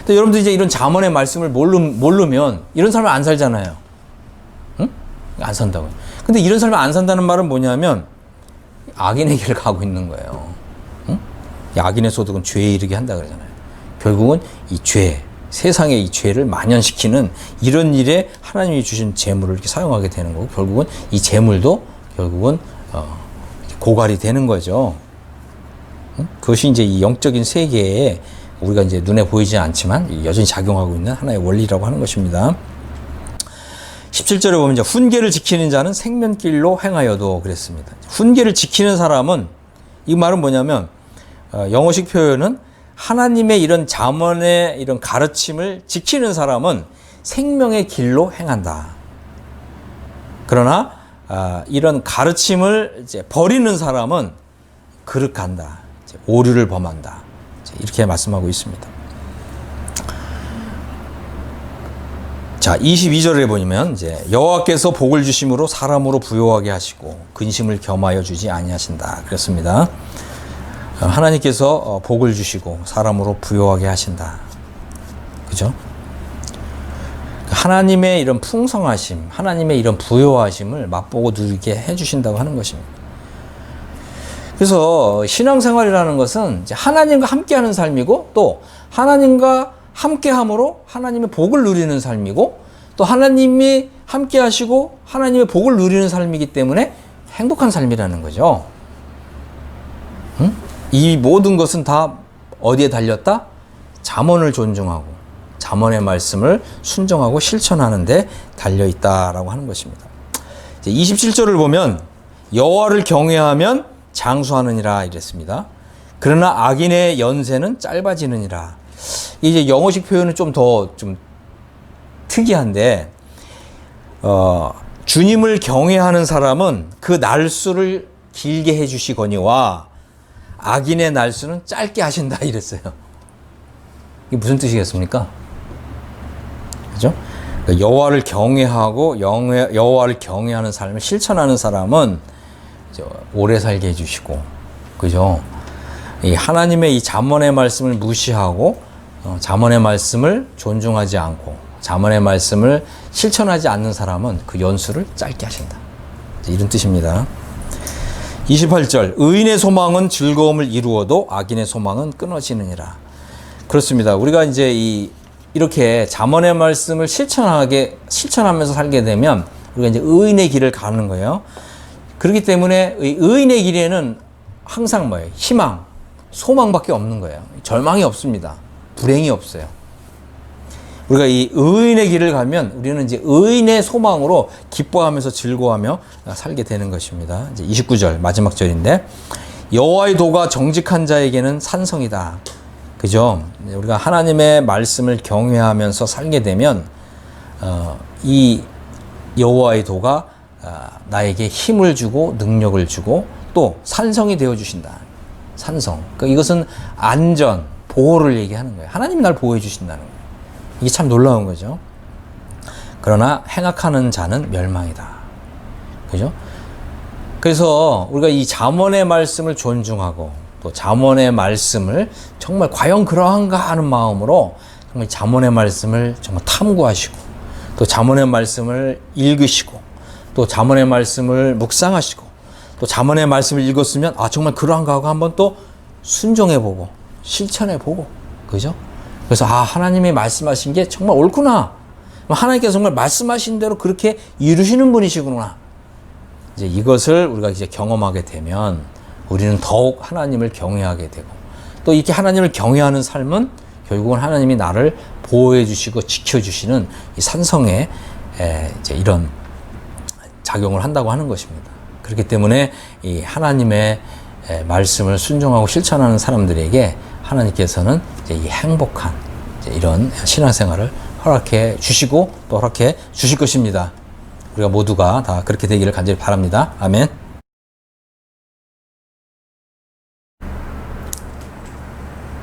근데 여러분들 이제 이런 잠언의 말씀을 모르면 이런 삶을 안 살잖아요. 응? 안 산다고요. 근데 이런 삶을 안 산다는 말은 뭐냐면 악인의 길을 가고 있는 거예요. 응? 이 악인의 소득은 죄에 이르게 한다 그러잖아요. 결국은 이 죄, 세상의 이 죄를 만연시키는 이런 일에 하나님이 주신 재물을 이렇게 사용하게 되는 거고, 결국은 이 재물도 결국은 고갈이 되는 거죠. 응? 그것이 이제 이 영적인 세계에 우리가 이제 눈에 보이지 않지만 여전히 작용하고 있는 하나의 원리라고 하는 것입니다. 17절에 보면 이제 훈계를 지키는 자는 생명길로 행하여도 그랬습니다. 훈계를 지키는 사람은, 이 말은 뭐냐면 영어식 표현은 하나님의 이런 잠언의 이런 가르침을 지키는 사람은 생명의 길로 행한다. 그러나 이런 가르침을 이제 버리는 사람은 거룩한다. 오류를 범한다. 이렇게 말씀하고 있습니다. 자, 22절에 보면 이제 여호와께서 복을 주심으로 사람으로 부요하게 하시고 근심을 겸하여 주지 아니하신다. 그렇습니다. 하나님께서 복을 주시고 사람으로 부요하게 하신다. 그죠? 하나님의 이런 풍성하심, 하나님의 이런 부요하심을 맛보고 누리게 해주신다고 하는 것입니다. 그래서 신앙생활이라는 것은 이제 하나님과 함께하는 삶이고, 또 하나님과 함께함으로 하나님의 복을 누리는 삶이고, 또 하나님이 함께하시고 하나님의 복을 누리는 삶이기 때문에 행복한 삶이라는 거죠. 응? 이 모든 것은 다 어디에 달렸다? 잠언을 존중하고 잠언의 말씀을 순종하고 실천하는 데 달려 있다라고 하는 것입니다. 이제 27절을 보면 여호와를 경외하면 장수하느니라 이랬습니다. 그러나 악인의 연세는 짧아지느니라. 이제 영어식 표현은 좀 더 좀 특이한데, 주님을 경외하는 사람은 그 날수를 길게 해주시거니와 악인의 날수는 짧게 하신다 이랬어요. 이게 무슨 뜻이겠습니까? 그죠? 그러니까 여호와를 경외하고 여호와를 경외하는 삶을 실천하는 사람은 오래 살게 해주시고, 그죠? 이 하나님의 이 잠언의 말씀을 무시하고 잠언의 말씀을 존중하지 않고 잠언의 말씀을 실천하지 않는 사람은 그 연수를 짧게 하신다. 이런 뜻입니다. 28절, 의인의 소망은 즐거움을 이루어도 악인의 소망은 끊어지느니라. 그렇습니다. 우리가 이제 이렇게 잠언의 말씀을 실천하면서 살게 되면 우리가 이제 의인의 길을 가는 거예요. 그렇기 때문에 의인의 길에는 항상 뭐예요? 희망, 소망밖에 없는 거예요. 절망이 없습니다. 불행이 없어요. 우리가 이 의인의 길을 가면 우리는 이제 의인의 소망으로 기뻐하면서 즐거워하며 살게 되는 것입니다. 이제 29절 마지막 절인데, 여호와의 도가 정직한 자에게는 산성이다. 그죠? 우리가 하나님의 말씀을 경외하면서 살게 되면 이 여호와의 도가 나에게 힘을 주고 능력을 주고 또 산성이 되어 주신다. 산성. 그러니까 이것은 안전, 보호를 얘기하는 거예요. 하나님이 날 보호해 주신다는 거예요. 이게 참 놀라운 거죠. 그러나 행악하는 자는 멸망이다. 그죠? 그래서 우리가 이 잠언의 말씀을 존중하고 또 잠언의 말씀을 정말 과연 그러한가 하는 마음으로 정말 잠언의 말씀을 정말 탐구하시고 또 잠언의 말씀을 읽으시고 또 잠언의 말씀을 묵상하시고 또 잠언의 말씀을 읽었으면 정말 그러한가 하고 한번 또 순종해보고 실천해보고, 그죠? 그래서 하나님이 말씀하신 게 정말 옳구나. 하나님께서 정말 말씀하신 대로 그렇게 이루시는 분이시구나. 이제 이것을 우리가 이제 경험하게 되면 우리는 더욱 하나님을 경외하게 되고, 또 이렇게 하나님을 경외하는 삶은 결국은 하나님이 나를 보호해 주시고 지켜 주시는 이 산성의 이제 이런 작용을 한다고 하는 것입니다. 그렇기 때문에 이 하나님의 말씀을 순종하고 실천하는 사람들에게 하나님께서는 이제 이 행복한 이제 이런 신앙생활을 허락해 주시고 또 허락해 주실 것입니다. 우리가 모두가 다 그렇게 되기를 간절히 바랍니다. 아멘.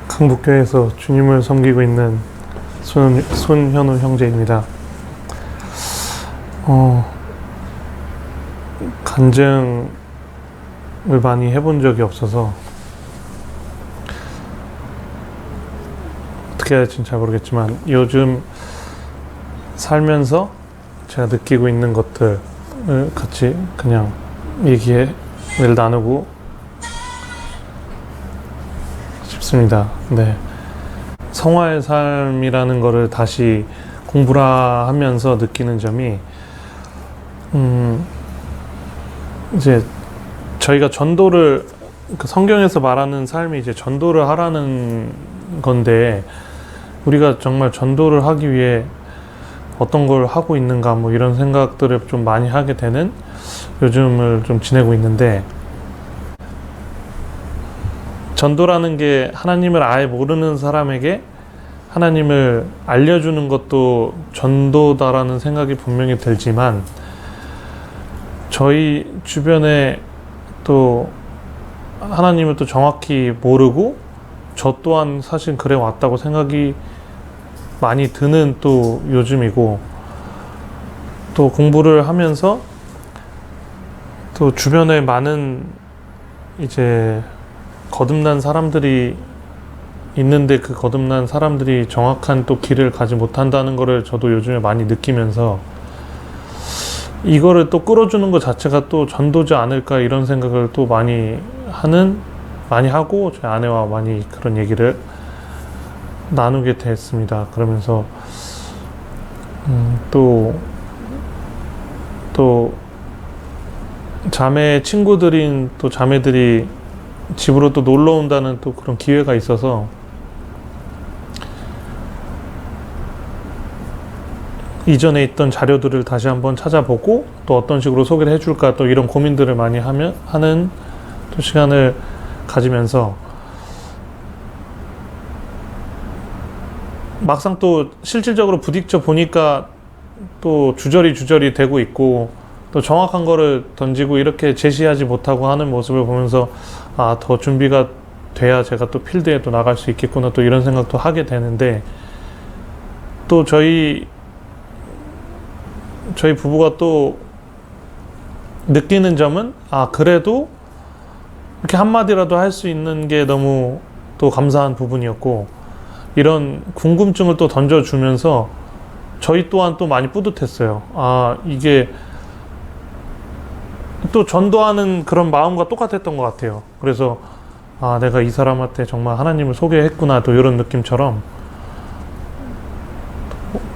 강북교회에서 주님을 섬기고 있는 손현우 형제입니다. 간증을 많이 해본 적이 없어서 어떻게 해야 할지는 잘 모르겠지만 요즘 살면서 제가 느끼고 있는 것들을 같이 그냥 얘기를 나누고 싶습니다. 네. 성화의 삶이라는 거를 다시 공부라 하면서 느끼는 점이 이제 저희가 전도를 성경에서 말하는 삶이 이제 전도를 하라는 건데 우리가 정말 전도를 하기 위해 어떤 걸 하고 있는가 뭐 이런 생각들을 좀 많이 하게 되는 요즘을 좀 지내고 있는데, 전도라는 게 하나님을 아예 모르는 사람에게 하나님을 알려주는 것도 전도다라는 생각이 분명히 들지만, 저희 주변에 또 하나님을 또 정확히 모르고 저 또한 사실 그래 왔다고 생각이 많이 드는 또 요즘이고, 또 공부를 하면서 또 주변에 많은 이제 거듭난 사람들이 있는데 그 거듭난 사람들이 정확한 또 길을 가지 못한다는 거를 저도 요즘에 많이 느끼면서 이거를 또 끌어주는 것 자체가 또 전도지 않을까 이런 생각을 또 많이 하고 저희 아내와 많이 그런 얘기를 나누게 됐습니다. 그러면서 또 자매 친구들인 또 자매들이 집으로 또 놀러 온다는 또 그런 기회가 있어서 이전에 있던 자료들을 다시 한번 찾아보고 또 어떤 식으로 소개를 해줄까 또 이런 고민들을 많이 하는 또 시간을 가지면서 막상 또 실질적으로 부딪혀 보니까 또 주저리 되고 있고 또 정확한 거를 던지고 이렇게 제시하지 못하고 하는 모습을 보면서 더 준비가 돼야 제가 또 필드에 또 나갈 수 있겠구나 또 이런 생각도 하게 되는데 또 저희 부부가 또 느끼는 점은 그래도 이렇게 한마디라도 할 수 있는 게 너무 또 감사한 부분이었고 이런 궁금증을 또 던져주면서 저희 또한 또 많이 뿌듯했어요. 이게 또 전도하는 그런 마음과 똑같았던 것 같아요. 그래서 내가 이 사람한테 정말 하나님을 소개했구나 또 이런 느낌처럼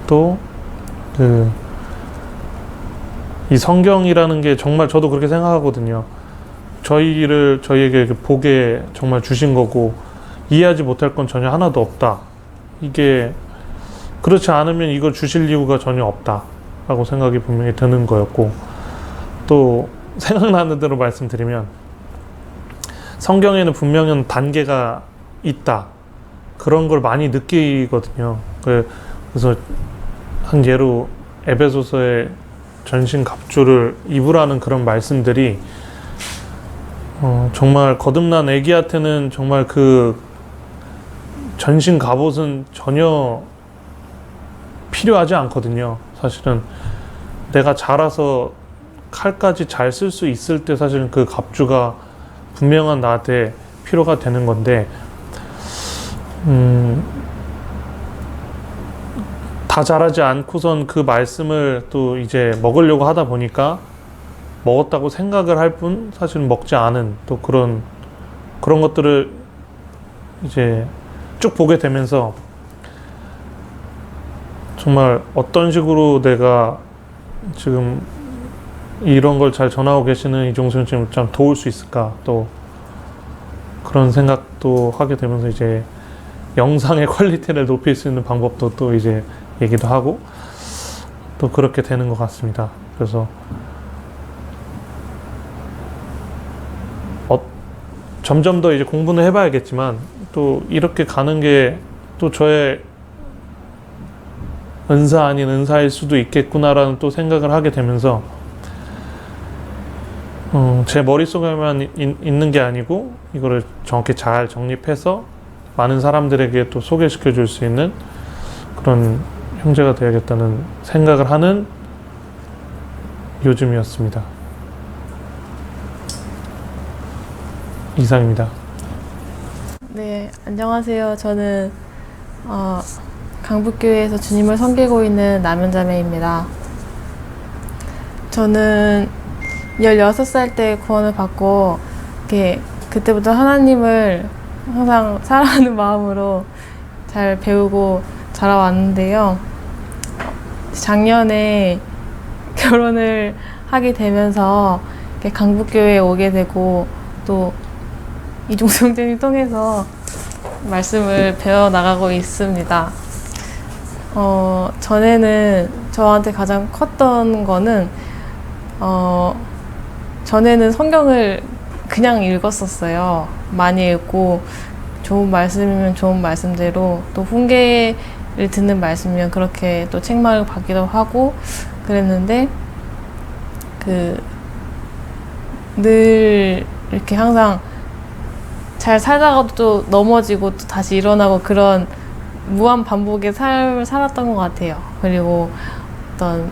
또 이 성경이라는 게 정말 저도 그렇게 생각하거든요. 저희에게 보게 정말 주신 거고 이해하지 못할 건 전혀 하나도 없다. 이게 그렇지 않으면 이걸 주실 이유가 전혀 없다 라고 생각이 분명히 드는 거였고 또 생각나는 대로 말씀드리면 성경에는 분명한 단계가 있다 그런 걸 많이 느끼거든요. 그래서 한 예로 에베소서의 전신 갑주를 입으라는 그런 말씀들이 정말 거듭난 애기한테는 정말 그 전신 갑옷은 전혀 필요하지 않거든요. 사실은 내가 자라서 칼까지 잘 쓸 수 있을 때 사실은 그 갑주가 분명한 나한테 필요가 되는 건데 다 자라지 않고선 그 말씀을 또 이제 먹으려고 하다 보니까 먹었다고 생각을 할 뿐 사실은 먹지 않은 또 그런 것들을 이제 쭉 보게 되면서 정말 어떤 식으로 내가 지금 이런 걸 잘 전하고 계시는 이종수 형님을 참 도울 수 있을까 또 그런 생각도 하게 되면서 이제 영상의 퀄리티를 높일 수 있는 방법도 또 이제 얘기도 하고 또 그렇게 되는 것 같습니다. 그래서 점점 더 이제 공부는 해봐야겠지만 또 이렇게 가는 게 또 저의 은사 아닌 은사일 수도 있겠구나라는 또 생각을 하게 되면서 제 머릿속에만 있는 게 아니고 이거를 정확히 잘 정립해서 많은 사람들에게 또 소개시켜 줄 수 있는 그런 형제가 되야겠다는 생각을 하는 요즘이었습니다. 이상입니다. 네, 안녕하세요. 저는 강북교회에서 주님을 섬기고 있는 남현자매입니다. 저는 16살 때 구원을 받고 그때부터 하나님을 항상 사랑하는 마음으로 잘 배우고 자라왔는데요. 작년에 결혼을 하게 되면서 강북교회에 오게 되고 또 이종수 형제님 통해서 말씀을 배워나가고 있습니다. 전에는 저한테 가장 컸던 거는 전에는 성경을 그냥 읽었었어요. 많이 읽고 좋은 말씀이면 좋은 말씀대로 또 훈계를 듣는 말씀이면 그렇게 또 책망을 받기도 하고 그랬는데 늘 이렇게 항상 잘 살다가도 또 넘어지고 또 다시 일어나고 그런 무한 반복의 삶을 살았던 것 같아요. 그리고 어떤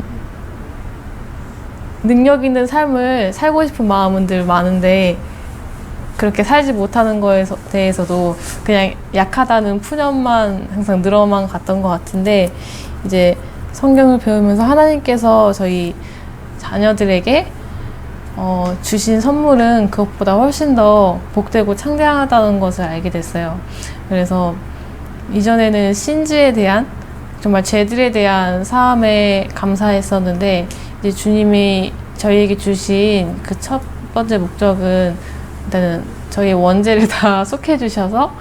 능력 있는 삶을 살고 싶은 마음은 늘 많은데 그렇게 살지 못하는 거에 대해서도 그냥 약하다는 푸념만 항상 늘어만 갔던 것 같은데 이제 성경을 배우면서 하나님께서 저희 자녀들에게 주신 선물은 그것보다 훨씬 더 복되고 창대하다는 것을 알게 됐어요. 그래서 이전에는 신지에 대한 정말 죄들에 대한 사함에 감사했었는데 이제 주님이 저희에게 주신 그 첫 번째 목적은 일단은 저희 원죄를 다 속해 주셔서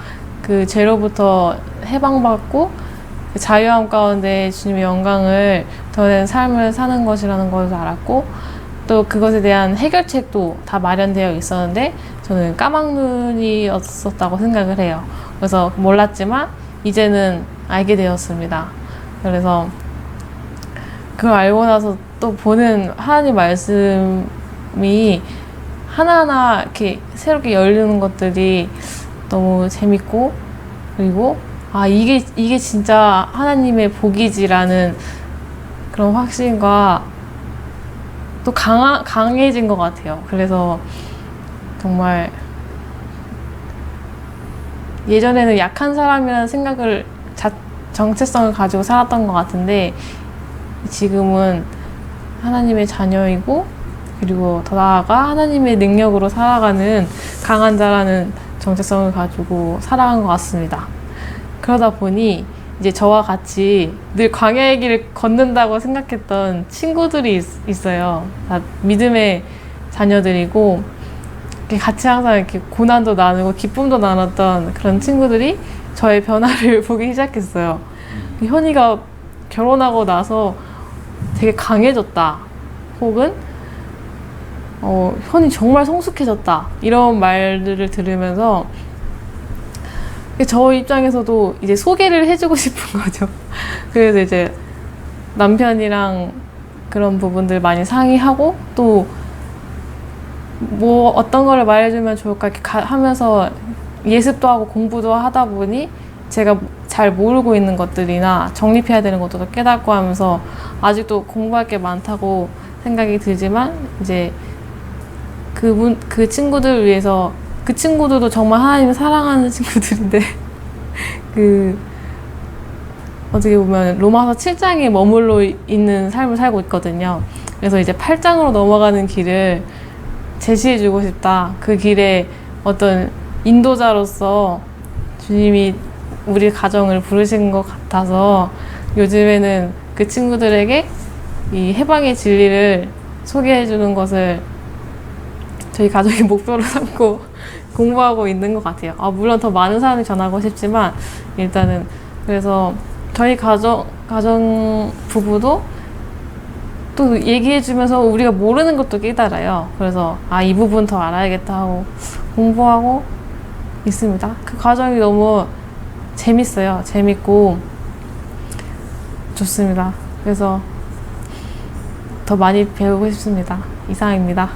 그 죄로부터 해방받고 그 자유함 가운데 주님의 영광을 드러내는 삶을 사는 것이라는 것을 알았고, 또 그것에 대한 해결책도 다 마련되어 있었는데 저는 까막눈이었었다고 생각을 해요. 그래서 몰랐지만 이제는 알게 되었습니다. 그래서 그걸 알고 나서 또 보는 하나님 말씀이 하나하나 이렇게 새롭게 열리는 것들이 너무 재밌고, 그리고 이게 진짜 하나님의 복이지라는 그런 확신과 또 강해진 것 같아요. 그래서 정말 예전에는 약한 사람이라는 생각을 정체성을 가지고 살았던 것 같은데, 지금은 하나님의 자녀이고, 그리고 더 나아가 하나님의 능력으로 살아가는 강한 자라는 정체성을 가지고 살아간 것 같습니다. 그러다 보니 이제 저와 같이 늘 광야의 길을 걷는다고 생각했던 친구들이 있어요. 다 믿음의 자녀들이고, 이렇게 같이 항상 이렇게 고난도 나누고 기쁨도 나눴던 그런 친구들이 저의 변화를 보기 시작했어요. 현이가 결혼하고 나서 되게 강해졌다, 혹은 현이 정말 성숙해졌다, 이런 말들을 들으면서 저 입장에서도 이제 소개를 해주고 싶은 거죠. 그래서 이제 남편이랑 그런 부분들 많이 상의하고, 또 뭐 어떤 거를 말해주면 좋을까 이렇게 하면서 예습도 하고 공부도 하다 보니 제가 잘 모르고 있는 것들이나 정립해야 되는 것도 깨닫고 하면서 아직도 공부할 게 많다고 생각이 들지만, 이제 그 친구들을 위해서, 그 친구들도 정말 하나님을 사랑하는 친구들인데 어떻게 보면 로마서 7장에 머물러 있는 삶을 살고 있거든요. 그래서 이제 8장으로 넘어가는 길을 제시해주고 싶다. 그 길에 어떤 인도자로서 주님이 우리 가정을 부르신 것 같아서 요즘에는 그 친구들에게 이 해방의 진리를 소개해주는 것을 저희 가족의 목표로 삼고 공부하고 있는 것 같아요. 물론 더 많은 사람이 전하고 싶지만, 일단은 그래서 저희 가정 부부도 또 얘기해주면서 우리가 모르는 것도 깨달아요. 그래서 이 부분 더 알아야겠다 하고 공부하고 있습니다. 그 과정이 너무 재밌어요. 재밌고 좋습니다. 그래서 더 많이 배우고 싶습니다. 이상입니다.